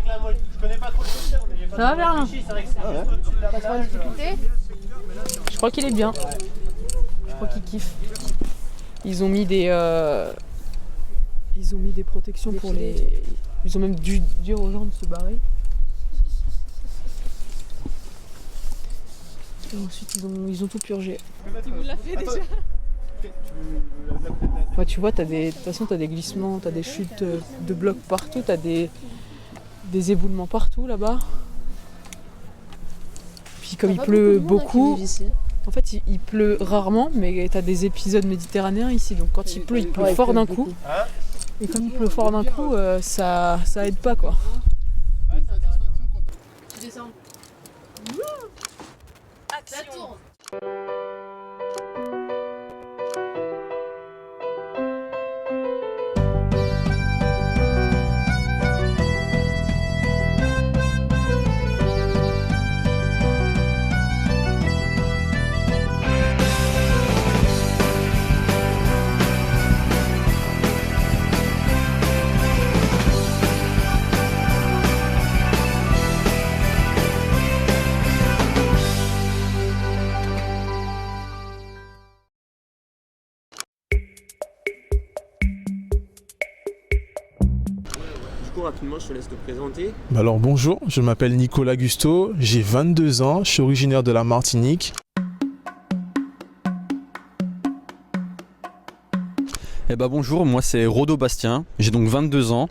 là, moi, je connais pas trop le secteur, mais j'ai pas Ça va, Berlin? réfléchi, c'est vrai que c'est juste au-dessus de la Pas trop de plage. difficultés? Je crois qu'il est bien. Je crois qu'il kiffe. Ils ont mis des protections pour les. Ils ont même dû dire aux gens de se barrer. Et ensuite ils ont tout purgé. Tu vous l'as fait déjà? Ouais, tu vois, de toute façon t'as des glissements, t'as des chutes de blocs partout, t'as des éboulements partout là-bas. Puis comme il pleut beaucoup, en fait il pleut rarement, mais t'as des épisodes méditerranéens ici, donc quand il pleut fort d'un coup. Et comme il pleut fort d'un coup, ça aide pas quoi. Tu descends. Action. Rapidement, je te laisse te présenter. Alors bonjour, je m'appelle Nicolas Gusto, j'ai 22 ans, je suis originaire de la Martinique. Eh ben bonjour, moi c'est Rodo Bastien, j'ai donc 22 ans.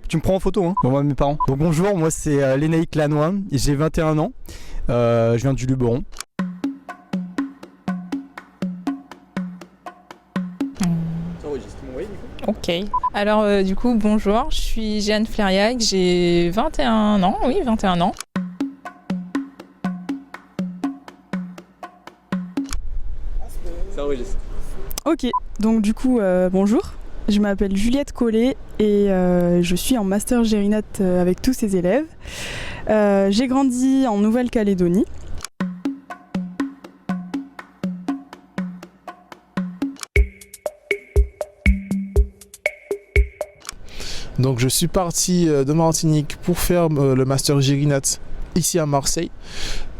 Tu me prends en photo, hein. Bon, moi, mes parents. Donc bonjour, moi c'est Lénaïque Lanois, j'ai 21 ans, je viens du Luberon. Ok. Alors du coup, bonjour, je suis Jeanne Flériac, j'ai 21 ans, oui 21 ans. Ça enregistre. Ok, donc du coup, bonjour, je m'appelle Juliette Collet et je suis en master Gérinat avec tous ses élèves. J'ai grandi en Nouvelle-Calédonie. Donc je suis parti de Martinique pour faire le master Gérinat ici à Marseille.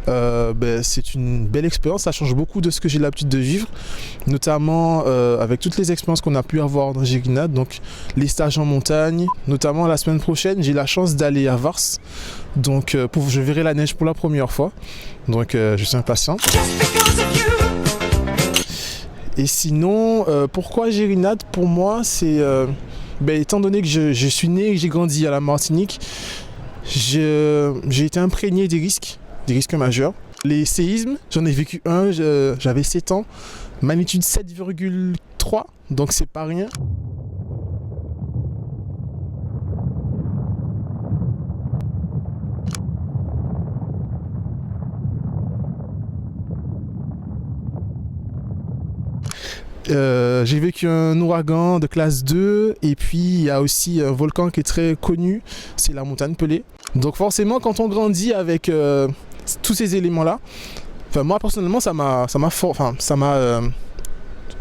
C'est une belle expérience, ça change beaucoup de ce que j'ai l'habitude de vivre, notamment avec toutes les expériences qu'on a pu avoir dans Gérinat, donc les stages en montagne, notamment la semaine prochaine j'ai la chance d'aller à Vars, donc je verrai la neige pour la première fois, donc je suis impatient. Et sinon, pourquoi Gérinat? Pour moi c'est... étant donné que je suis né et que j'ai grandi à la Martinique, j'ai été imprégné des risques majeurs. Les séismes, j'en ai vécu un, j'avais 7 ans, magnitude 7,3, donc c'est pas rien. J'ai vécu un ouragan de classe 2 et puis il y a aussi un volcan qui est très connu, c'est la montagne Pelée. Donc forcément quand on grandit avec tous ces éléments-là, moi personnellement ça m'a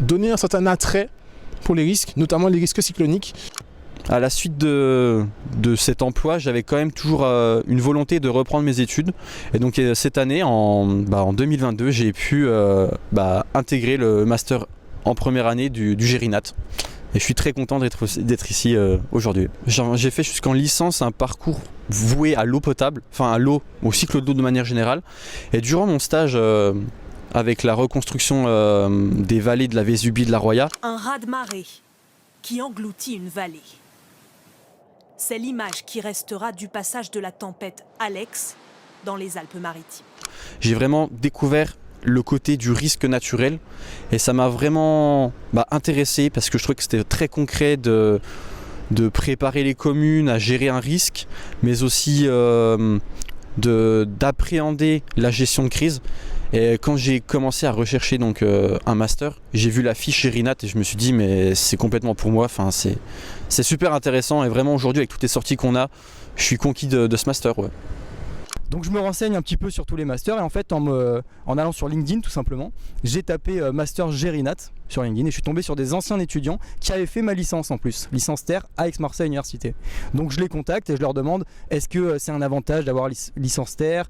donné un certain attrait pour les risques, notamment les risques cycloniques. À la suite de cet emploi, j'avais quand même toujours une volonté de reprendre mes études. Et donc cette année, en 2022, j'ai pu intégrer le master en première année du Gérinat. Et je suis très content d'être ici aujourd'hui. J'ai fait jusqu'en licence un parcours voué à l'eau potable, enfin à l'eau, au cycle d'eau de manière générale. Et durant mon stage avec la reconstruction des vallées de la Vésubie de la Roya, un raz-de-marée qui engloutit une vallée. C'est l'image qui restera du passage de la tempête Alex dans les Alpes-Maritimes. j'ai vraiment découvert le côté du risque naturel et ça m'a vraiment intéressé parce que je trouvais que c'était très concret de préparer les communes à gérer un risque, mais aussi d'appréhender la gestion de crise. Et quand j'ai commencé à rechercher donc, un master, j'ai vu la fiche Gérinat et je me suis dit mais c'est complètement pour moi, enfin, c'est super intéressant et vraiment aujourd'hui avec toutes les sorties qu'on a, je suis conquis de ce master. Ouais. Donc je me renseigne un petit peu sur tous les masters et en fait en allant sur LinkedIn tout simplement, j'ai tapé master Gérinat sur LinkedIn et je suis tombé sur des anciens étudiants qui avaient fait ma licence en plus, licence terre à Aix-Marseille Université. Donc je les contacte et je leur demande est-ce que c'est un avantage d'avoir licence terre,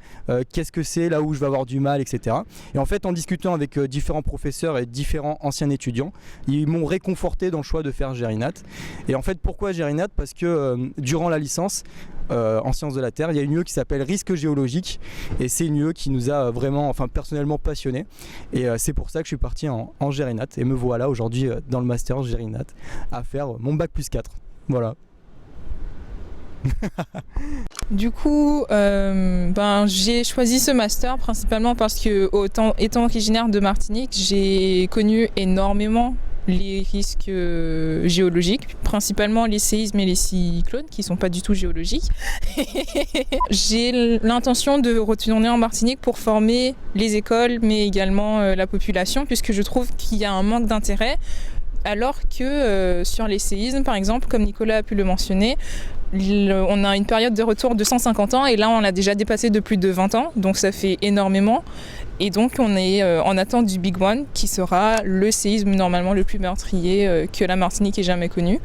qu'est-ce que c'est là où je vais avoir du mal, etc. Et en fait en discutant avec différents professeurs et différents anciens étudiants, ils m'ont réconforté dans le choix de faire Gérinat. Et en fait pourquoi Gérinat? Parce que durant la licence en sciences de la Terre, il y a une UE qui s'appelle risque géologique et c'est une UE qui nous a vraiment, enfin personnellement passionnés et c'est pour ça que je suis parti en Gérinat et me voilà aujourd'hui dans le master Gérinat à faire mon bac +4. Voilà. Du coup, j'ai choisi ce master principalement parce que étant originaire de Martinique, j'ai connu énormément les risques géologiques, principalement les séismes et les cyclones qui sont pas du tout géologiques. J'ai l'intention de retourner en Martinique pour former les écoles mais également la population puisque je trouve qu'il y a un manque d'intérêt alors que sur les séismes par exemple, comme Nicolas a pu le mentionner, on a une période de retour de 150 ans et là on l'a déjà dépassé de plus de 20 ans, donc ça fait énormément. Et donc on est en attente du Big One qui sera le séisme normalement le plus meurtrier que la Martinique ait jamais connu.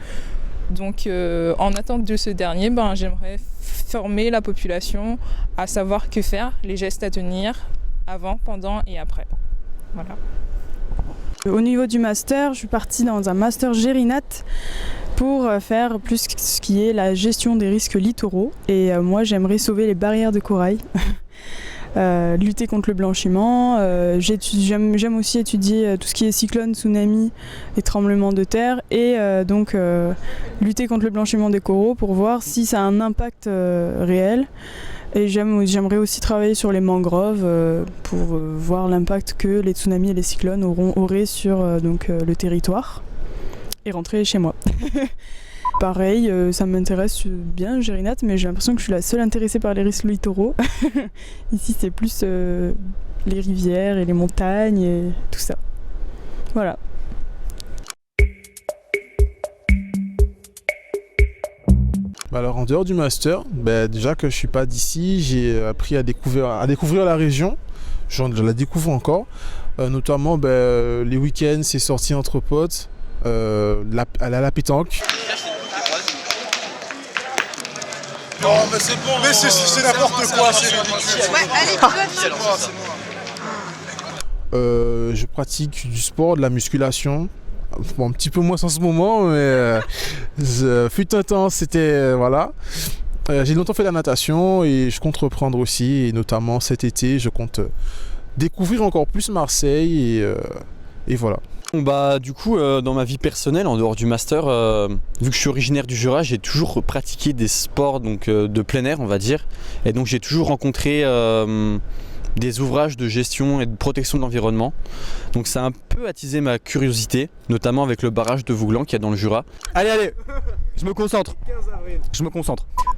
Donc en attente de ce dernier, j'aimerais former la population à savoir que faire, les gestes à tenir avant, pendant et après. Voilà. Au niveau du master, je suis partie dans un master Gérinat pour faire plus ce qui est la gestion des risques littoraux. Et moi j'aimerais sauver les barrières de corail. Lutter contre le blanchiment, j'aime aussi étudier tout ce qui est cyclone, tsunami et tremblements de terre et donc lutter contre le blanchiment des coraux pour voir si ça a un impact réel. Et j'aimerais aussi travailler sur les mangroves pour voir l'impact que les tsunamis et les cyclones auraient sur le territoire et rentrer chez moi. Pareil, ça m'intéresse bien Gérinat, mais j'ai l'impression que je suis la seule intéressée par les risques littoraux. Ici, c'est plus les rivières et les montagnes et tout ça. Voilà. Alors en dehors du master, déjà que je suis pas d'ici, j'ai appris à découvrir la région. Je la découvre encore. Notamment les week-ends, c'est sorties entre potes, aller à la pétanque. Non, mais c'est bon. Mais c'est n'importe quoi, c'est ridicule. Ouais, allez, je pratique du sport, de la musculation. Bon, un petit peu moins en ce moment, mais fut un temps, c'était voilà. J'ai longtemps fait la natation et je compte reprendre aussi, et notamment cet été, je compte découvrir encore plus Marseille et voilà. Du coup, dans ma vie personnelle, en dehors du master, vu que je suis originaire du Jura, j'ai toujours pratiqué des sports de plein air, on va dire. Et donc j'ai toujours rencontré des ouvrages de gestion et de protection de l'environnement. Donc ça a un peu attisé ma curiosité, notamment avec le barrage de Vouglan qu'il y a dans le Jura. Allez, je me concentre.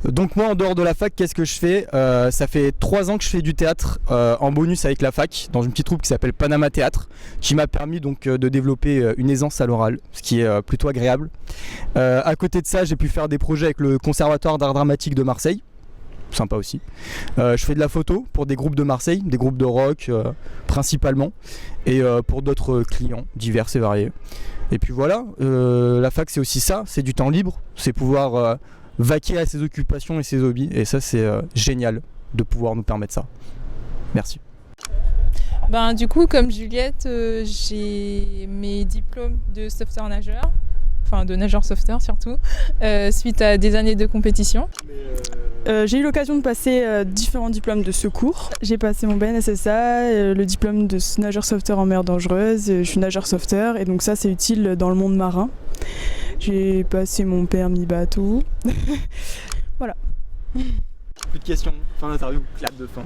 Donc moi en dehors de la fac, qu'est-ce que je fais? Ça fait 3 ans que je fais du théâtre en bonus avec la fac, dans une petite troupe qui s'appelle Panama Théâtre, qui m'a permis donc de développer une aisance à l'oral, ce qui est plutôt agréable. À côté de ça, j'ai pu faire des projets avec le Conservatoire d'art dramatique de Marseille. Sympa aussi. Je fais de la photo pour des groupes de Marseille, des groupes de rock principalement, et pour d'autres clients divers et variés. Et puis voilà, la fac c'est aussi ça, c'est du temps libre, c'est pouvoir vaquer à ses occupations et ses hobbies, et ça c'est génial de pouvoir nous permettre ça. Merci. Du coup, comme Juliette, j'ai mes diplômes de sauveteur nageur, enfin de nageur sauveteur surtout, suite à des années de compétition. J'ai eu l'occasion de passer différents diplômes de secours. J'ai passé mon BNSSA, le diplôme de nageur sauveteur en mer dangereuse. Je suis nageur sauveteur et donc ça c'est utile dans le monde marin. J'ai passé mon permis bateau. Voilà. Plus de questions, fin d'interview, clap de fin.